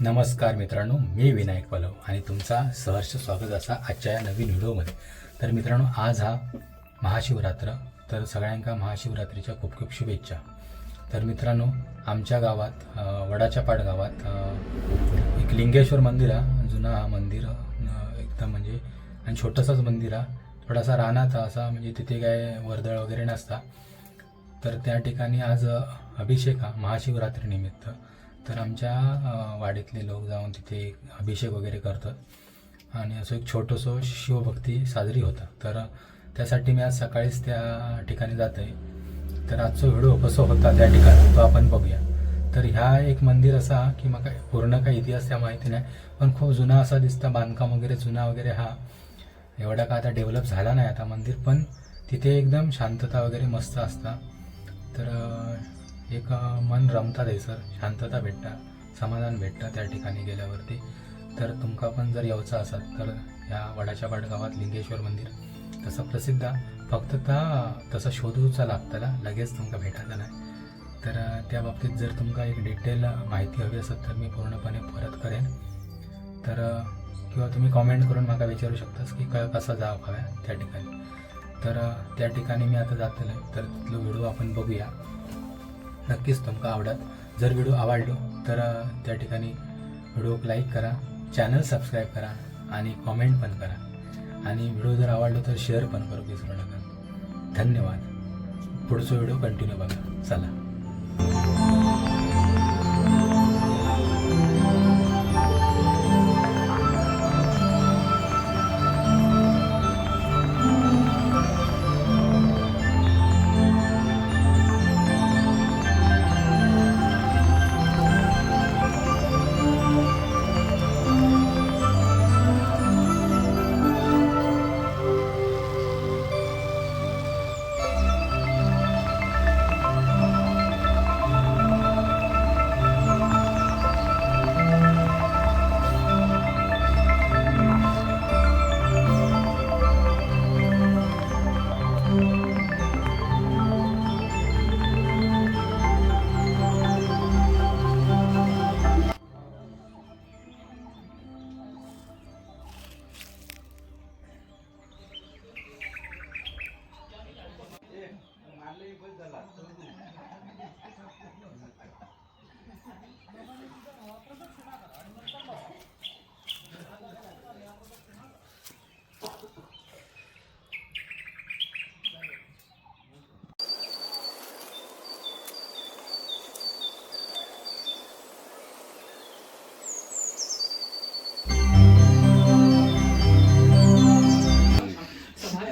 नमस्कार मित्रांनो, मी विनायक पलव आणि तुमचा सहर्ष स्वागत असा आजच्या या नवीन व्हिडिओमध्ये. तर मित्रांनो, आज हा महाशिवरात्र, तर सगळ्यांका महाशिवरात्रीच्या खूप खूप शुभेच्छा. तर मित्रांनो, आमच्या गावात वडाच्या पाट गावात एक लिंगेश्वर मंदिर आहे. जुना हा मंदिर एकदम म्हणजे आणि छोटंसंच मंदिर आहे. थोडासा रानात असा, म्हणजे तिथे काय वर्दळ वगैरे नसता. तर त्या ठिकाणी आज अभिषेक हा महाशिवरात्रीनिमित्त, तर आमच्या वाडीतले लोक जाऊन तिथे अभिषेक वगैरे करतात आणि असं एक छोटंसं शिवभक्ती साजरी होतं. तर त्यासाठी मी आज सकाळीच त्या ठिकाणी जात आहे. तर आजचा व्हिडिओ कसं होता त्या ठिकाणी तो आपण बघूया. तर ह्या एक मंदिर असा की मग पूर्ण काही इतिहास त्या माहिती नाही, पण खूप जुना असा दिसतं, बांधकाम वगैरे जुना वगैरे. हा एवढा का आता डेव्हलप झाला नाही आता मंदिर, पण तिथे एकदम शांतता वगैरे मस्त असता. तर एक मन रमता सर, शांतता भेटता, समाधान भेटतं त्या ठिकाणी गेल्यावरती. तर तुमका पण जर यायचं असाल तर या वडाच्या पाट गावात लिंगेश्वर मंदिर तसं प्रसिद्ध, फक्त तसं शोधूचा लागताला, लगेच तुमका भेटायचं नाही. तर त्या बाबतीत जर तुमका एक डिटेल माहिती हवी असेल तर मी पूर्णपणे परत करेन. तर किंवा तुम्ही कॉमेंट करून मला विचारू शकतास की कसं जावं हव्या त्या ठिकाणी. तर त्या ठिकाणी मी आता जातलं आहे, तर तिथलं व्हिडिओ आपण बघूया. नक्कीच तुमका आवडत. जर व्हिडिओ आवडलो तर त्या ठिकाणी व्हिडिओक लाईक करा, चॅनल सबस्क्राईब करा आणि कॉमेंट पण करा. आणि व्हिडिओ जर आवडलो तर शेअर पण करू विसरू नका. धन्यवाद. पुढचा व्हिडिओ कंटिन्यू बघा. चला.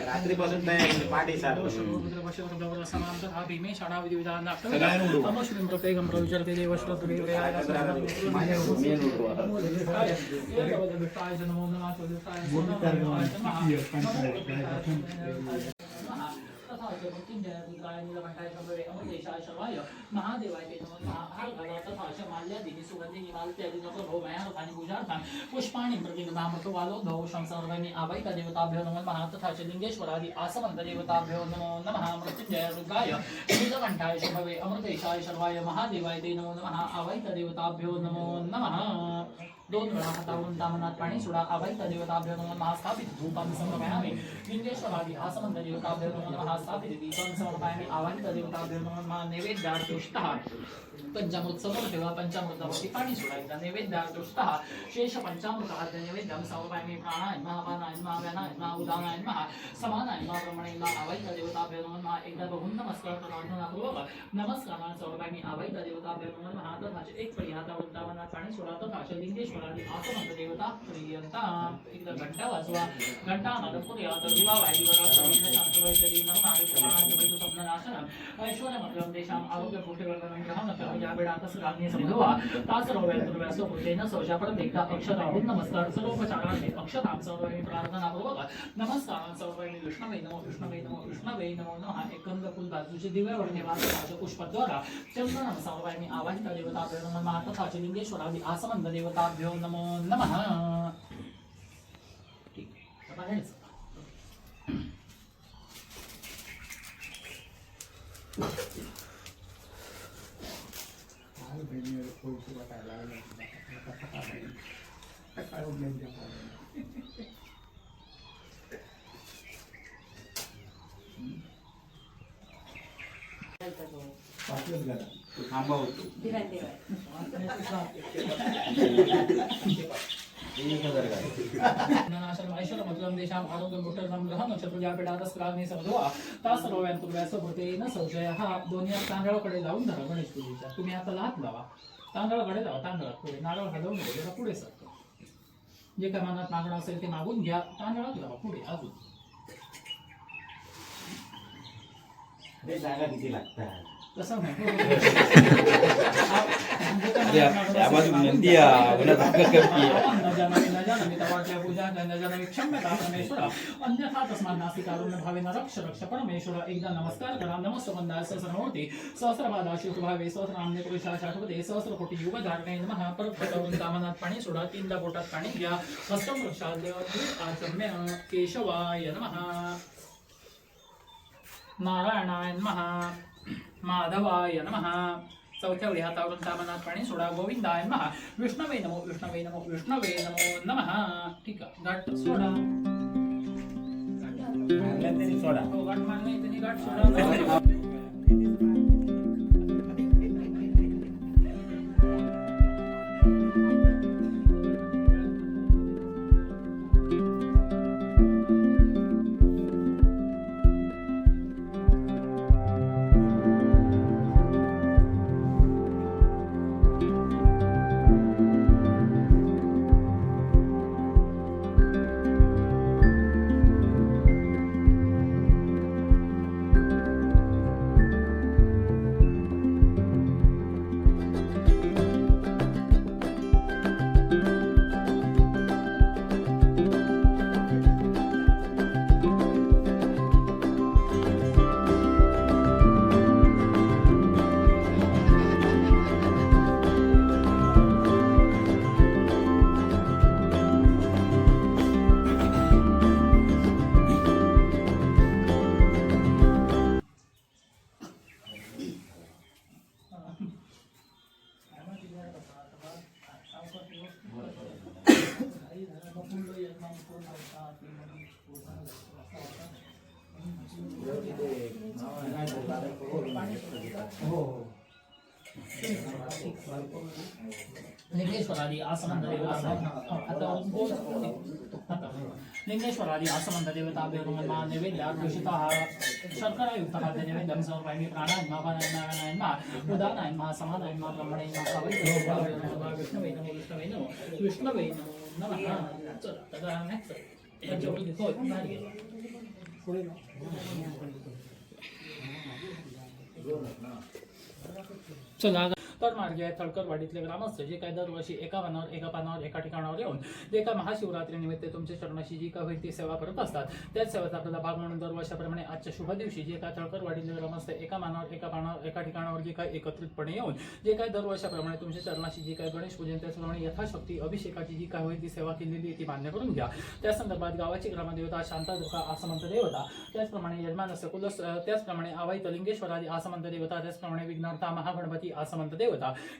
रात्रीपासून नाही पाठी सारखं पुष्पाणि प्रतिगृहामृतवालोद्भव शंसर्वैमि आवैत देवताभ्यो नमो नमः तथा च लिंगेश्वरादि आसमन्त देवताभ्यो नमो नमः मृत्युंजय रुद्राय नीलकण्ठाय शम्भवे अमृतेशाय शर्वाय महादेवाय ते नमो नमः आवैत देवताभ्यो नमो नमः. दोन वेळा हातावरून दामनात पाणी सोडा. आवैत देवताभ्यो नमो नमः स्थापित धूपां समर्पयामि. लिंगेश्वरादि आसमन्त देवताभ्यो नमो नमः स्थापित दीपं समर्पयामि. आवैत देवताभ्यो नमो नमः नैवेद्यार्तुष्टः पंचामृत समोर ठेवा. पंचामृतावरती पाणी सोडायचं. नैवेद्यार्तुष्टः शेष पंचामृताद्य नैवेद्यं समर्पयामि. प्राणाय नमः अपानाय नमः व्यानाय नमः उदानाय नमः समानाय नमः ब्रह्मणे नमः. आवैत देवताभ्यो नमो नमः. एकदा बघून नमस्कार प्रार्थनापूर्वक नमस्कारानं समर्पयामि. आवैत देवताभ्यो नमो नमः. तथा च एक पळी हातावरून दामनात पाणी सोडा. तथा च लिंगेश्वरादि आसमन्त देवता प्रियंताम्. एकदा घंटा वाजवा. घंटा नादपुर्यात दिवा वाहिवरा सर्वज्ञ शांतवैतरी नमनादिप्रमाणांत वैतु स्वप्ननाशनम् ऐश्वर्यमग्रं देशाम् आरोग्यपुष्टिवर्धनं ग्रहणं या वेळातच रांगणे समजवा. तास रोव्यासो पुतेन सौजा परत एकदा अक्षताहून नमस्कार सर्वोपचाराने अक्षतां सर्वैः प्रार्थनापूर्वक नमस्कार सर्वैः विष्णवे नमो विष्णवे नमो विष्णवे नमो नमः. एकंद फुल बाजूचे दिव्यावर ठेवा. तथा च पुष्पद्वारा चंदनं सर्वैः आवाहित देवताभ्यो नमः. तथा च लिंगेश्वरादि आसमन्त देवताभ्यो नमो नमः. ठीक आहे. थांबा होतो हा दोन्ही हात तांदळाकडे लावून धरा गणेश पूजेच्या. तुम्ही आता लात लावा, तांदळाकडे लावा, तांदळात पुढे नारळ हलवून जरा पुढे सरका. जे काय मनात मागणं असेल ते मागून घ्या, तांदळात लावा पुढे अजून. ते जागा किती लागतात तसं नाही. अन्यथा तस्मात् नास्ति कारुण्य भावेन रक्ष रक्ष परमेश्वर. एकदा नमस्कार करा. नमस्सुगंधाय सहस्रमूर्ती सहस्रपादा शिवभावे सहस्रनाम्ने पुरुषा शाश्वते सहस्रकोटी युग धारणे नमः. परम कामनात पाणी सोडा, तीनदा पोटात पाणी घ्या. हस्तं वृक्षाद्य आचम्य केशवाय नमः, नारायणाय नमः, माधवाय नमः. चौथ्या वेळी हातावरून कामनात पाणी सोडा. गोविंदाय नमः, विष्णवे नमो, विष्णवे नमो, विष्णवे नमो नमः. ठीक आहे, गाठ सोडा. सोडा हो, गाठ मारली त्यांनी गाठ सोडा. लिंगेश्वरादी आसमंत लिंगेश्वरादी आसमंत देवताभ्यो नैवेद्यार्पिषितः शर्करायुक्तः नैवेद्यं समर्पयामि. प्राणाय नमः, नारायणाय नमः, उदानाय नमः, समानाय नमः, ब्रह्मणे नमः, विष्णवे नमो, विष्णवे नमो, विष्णवे नमो नमः. चला आता नेक्स्ट याच्यावर घेतो भारी पुढे चला. तर मार्गे आहे थळकरवाडीतले ग्रामस्थ जे काय दरवर्षी एका पानावर एका ठिकाणावर येऊन जे काय महाशिवरात्रीनिमित्त तुमच्या चरणाशी जी काय होईल ती सेवा करत असतात, त्याच सेवेचा आपल्याला भाग म्हणून दरवर्षाप्रमाणे आजच्या शुभ दिवशी जे काय थळकरवाडीतले ग्रामस्थ एका पानावर एका ठिकाणावर जे काय एकत्रितपणे येऊन जे काय दरवर्षाप्रमाणे तुमच्या चरणाशी जी काय गणेश पूजन त्याचप्रमाणे यथाशक्ती अभिषेकाची जी काय होईल ती सेवा केलेली ती मान्य करून घ्या. त्या संदर्भात गावाची ग्रामदेवता शांतादुर्गा आसमंत देवता, त्याचप्रमाणे यजमानस्य कुलस, त्याचप्रमाणे आवाईत लिंगेश्वरादी आसमंत देवता, त्याचप्रमाणे विघ्नहर्ता महागणपती आसमंत देवता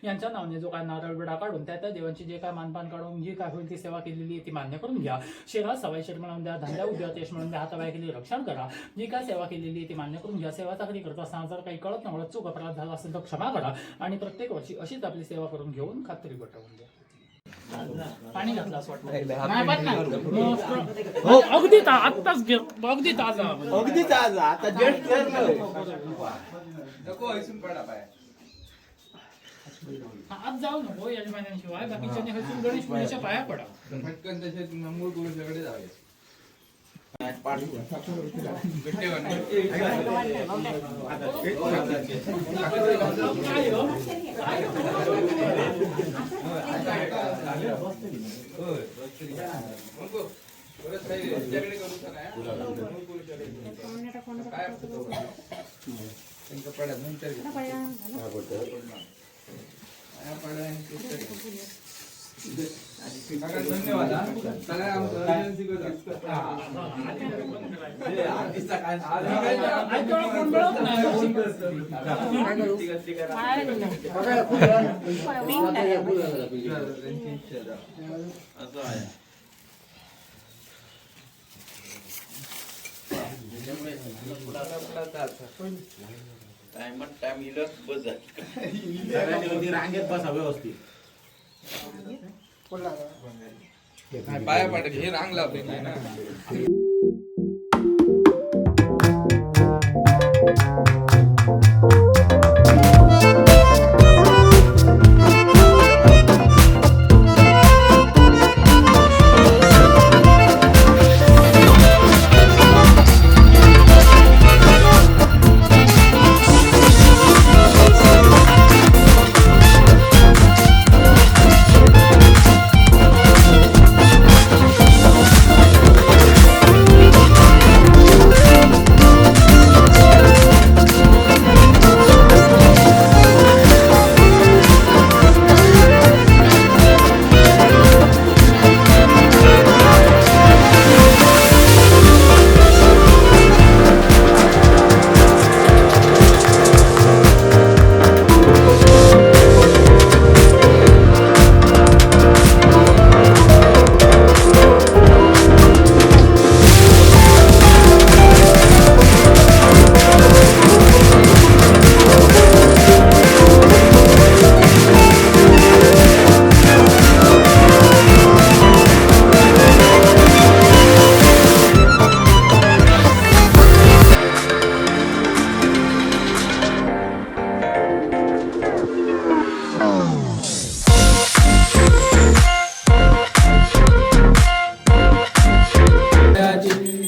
यांच्या नावाने जो काय नारळ विडा काढून त्या देवांची जे काय मानपान काढून जी काय होईल ती सेवा केलेली ती मान्य करून घ्या. शेरा सवाईशेर म्हणून द्या, धंद्या उद्योग यश म्हणून द्या, हाताबाय केली रक्षण करा. जी काय सेवा केलेली ती मान्य करून घ्या. सेवा चाकरी करत असताना जर काही कळत नवळत चूक अपराध झाला असेल तर क्षमा करा आणि प्रत्येक वर्षी अशीच आपली सेवा करून घेऊन खात्री पटवून द्या. पाणी घातलं असं वाटतं. अगदी आत्ताच घे, अगदी ताजा, अगदी ताजा. आता जस्ट आज जाऊ नको यजमानांशिवाय, बाकीच्या हसून गणेश पूजेच्या पाया पडा. पटकन तसे मूळ पुरुषाकडे जावे. सगळ्यांना धन्यवाद हा. सगळ्या आमचं urgency करतात. आधीचा काय असं आहे. टाइम इलच बस झाली. सगळ्यांनी होती रांगेत बसा व्यवस्थित. पाया पाटायची हे रांग लावते ना.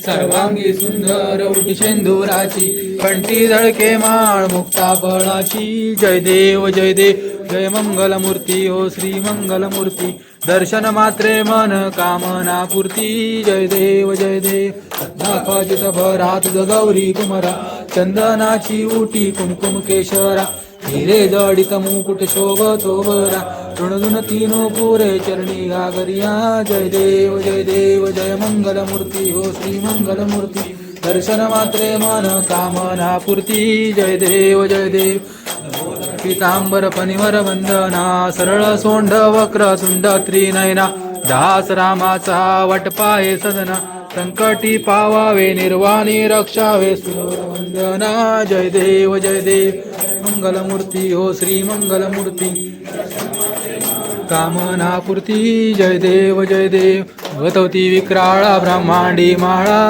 सर्वांगी सुंदर उटी शेंदुराची कंठी झळके माळ मुक्ता फळाची जय देव जय मंगल मूर्ती हो श्री मंगल मूर्ती दर्शन मात्रे मन कामना पूर्ती जय देव नाकाजित भरात गौरी कुमरा चंदनाची उटी कुमकुम केशरा हिरे जडित मुकुट शोभतो बरा ऋणधुन तीनो पुरे चरणी गागरिया जय देव जय मंगल मूर्ती हो श्री मंगल मूर्ती दर्शन मात्रे मन कामना पूर्ती जय देव पीतांबर पनिवर वंदना सरळ सोंड वक्र तुंड त्रिनयना दास रामाचा वटपाये सदना संकटी पावावे निर्वाणी रक्षावे सुर वंदना जय देव मंगलमूर्ती हो श्री मंगलमूर्ती कामना पूर्ती जय देव भगवती विक्राळा ब्रह्मांडी माळा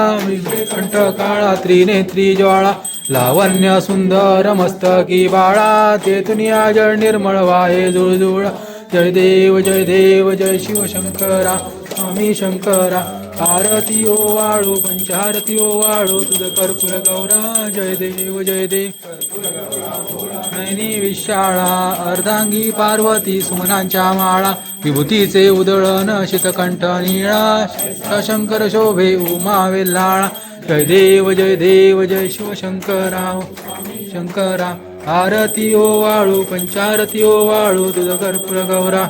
कंठ काळा त्रिनेत्री ज्वाळा लावण्य सुंदर मस्तकी बाळा तेतुन जळ निर्मळ वाहे जुळजुळ जय देव जय शिवशंकरा स्वामी शंकरा आरती ओ वाळू पंचारती ओ वाळू तुझ कर्पूर गौरा जय देव नैनी विशाळा अर्धांगी पार्वती सुमनांच्या माळा विभूतीचे उदळण शीतकंठ निळा शंकर शोभे उमा वेल्हाळा जय देव जय शिवशंकरा शंकरा आरती ओ वाळू पंचारती ओ वाळू तुझ कर्पूर गौरा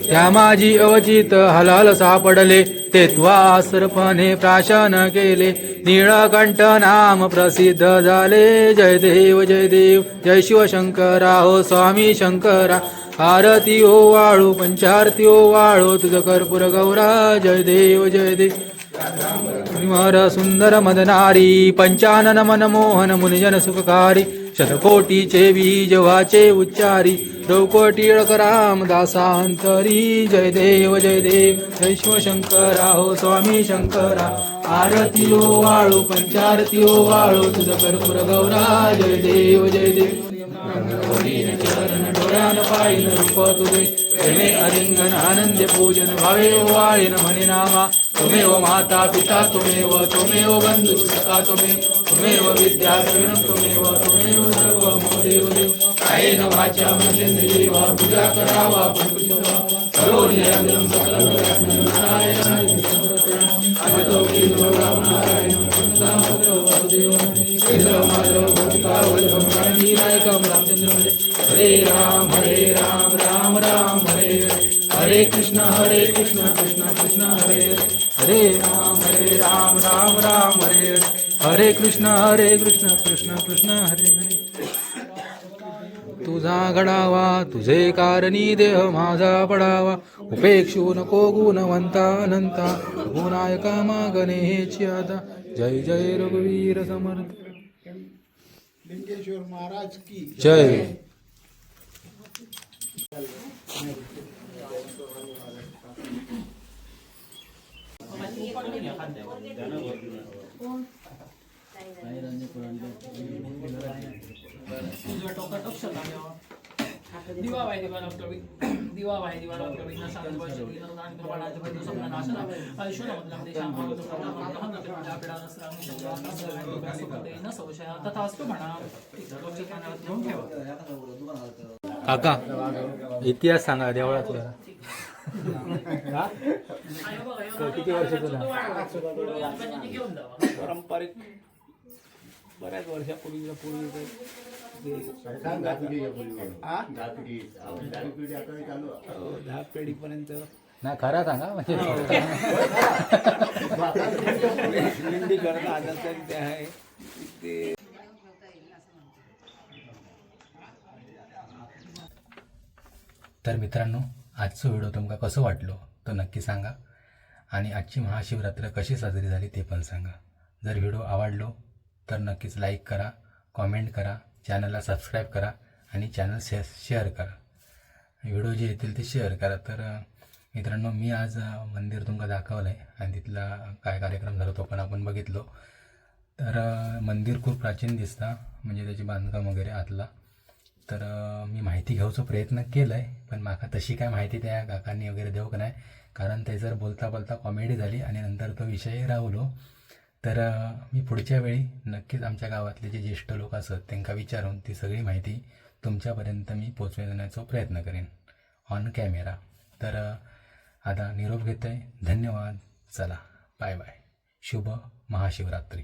त्या माझी अवचित हलाल सापडले ते त्वासरपणे प्राशन केले नीळकंठ नाम प्रसिद्ध झाले जय देव जय शिवशंकरा हो स्वामी शंकरा आरती ओ वाळू पंचारती ओ वाळू तुझ कर्पूर गौरा जय देव विमर सुंदर मदनारी पंचानन मनमोहन मुनिजन सुखकारी शतकोटीचे बीज वाचे उच्चारी रौकोटी राम दासांतरी जय देव जय शिवशंकरा हो स्वामी शंकरा आरती ओ वाळू पंचारती ओ वाळू तुझ कर्पूर गौरा जय देव चरण डोळ्यान पाहिन रूप तुझे प्रेमे अलिंगन आनंद पूजन भावे वाळीन म्हणे नामा तुमेव माता पिता तुमेव बंधु सखा तुमेव विद्या तुमेव सर्व देव कायेन वाचा मनसेंद्रिये वा पूजा करावा करोमि निरंतरं सकलं नारायण अगतो नारायण नामदेव वासुदेव केशव माधव गोपिका वल्लभ नारायण रामचंद्र हरे राम राम राम हरे हरे हरे कृष्ण कृष्ण कृष्ण हरे हरे हरे राम राम हरे हरे हरे कृष्ण कृष्ण कृष्ण हरे हरे तुझा घडावा तुझे कारणी देह माझा पडावा उपेक्षू नको गुणवंता अनंता गुणायका मागणे हेची आता जय जय रघुवीर समर्थ लिंगेश्वर महाराज की जय तुझं टोकाटोक शतायो दिवा वाय दिवा रक्तवी दिवा वाय दिवा रक्तवी न शांत वर्षी निर्दान प्रमाणाचे भैद स्वप्न नाशना आयुष्य नमदला मध्ये शांत प्रमाण प्रहन त्या पेडा नसराम शब्द न संशय तथास्तु म्हणा डोक्यात कानात घेऊन ठेवा काका इतिहास सांगा देवळाचा किती वर्षाचा घेऊन जावा पारंपरिक बऱ्याच वर्षापूर्वीच्या दहा पिढीपर्यंत नाही खरा सांगा म्हणजे हिंदी करता आलं तरी ते आहे ते तर मित्रांनो आजचं व्हिडिओ तुमका कसं वाटलो तो नक्की सांगा आणि आजची महाशिवरात्र कशी साजरी झाली ते पण सांगा. जर व्हिडिओ आवडलो तर नक्कीच लाईक करा, कॉमेंट करा, चॅनलला सबस्क्राईब करा आणि चॅनल शेअर करा. व्हिडिओ जे येतील ते शेअर करा. तर मित्रांनो मी आज मंदिर तुमका दाखवलं आहे आणि तिथला काय कार्यक्रम झाला तो पण आपण बघितलो. तर मंदिर खूप प्राचीन दिसतं म्हणजे त्याची बांधकाम वगैरे आतला. तर मी माहिती घ्यायचा प्रयत्न केला आहे पण माका तशी काय माहिती त्या काकांनी वगैरे देऊ का नाही, कारण ते जर बोलता बोलता कॉमेडी झाली आणि नंतर तो विषय राहिलो. तर मी पुढच्या वेळी नक्कीच आमच्या गावातले जे ज्येष्ठ लोक असतात त्यांना विचारून ती सगळी माहिती तुमच्यापर्यंत मी पोचवण्याचा प्रयत्न करेन ऑन कॅमेरा. तर आता निरोप घेतो आहे. धन्यवाद. चला बाय बाय. शुभ महाशिवरात्री.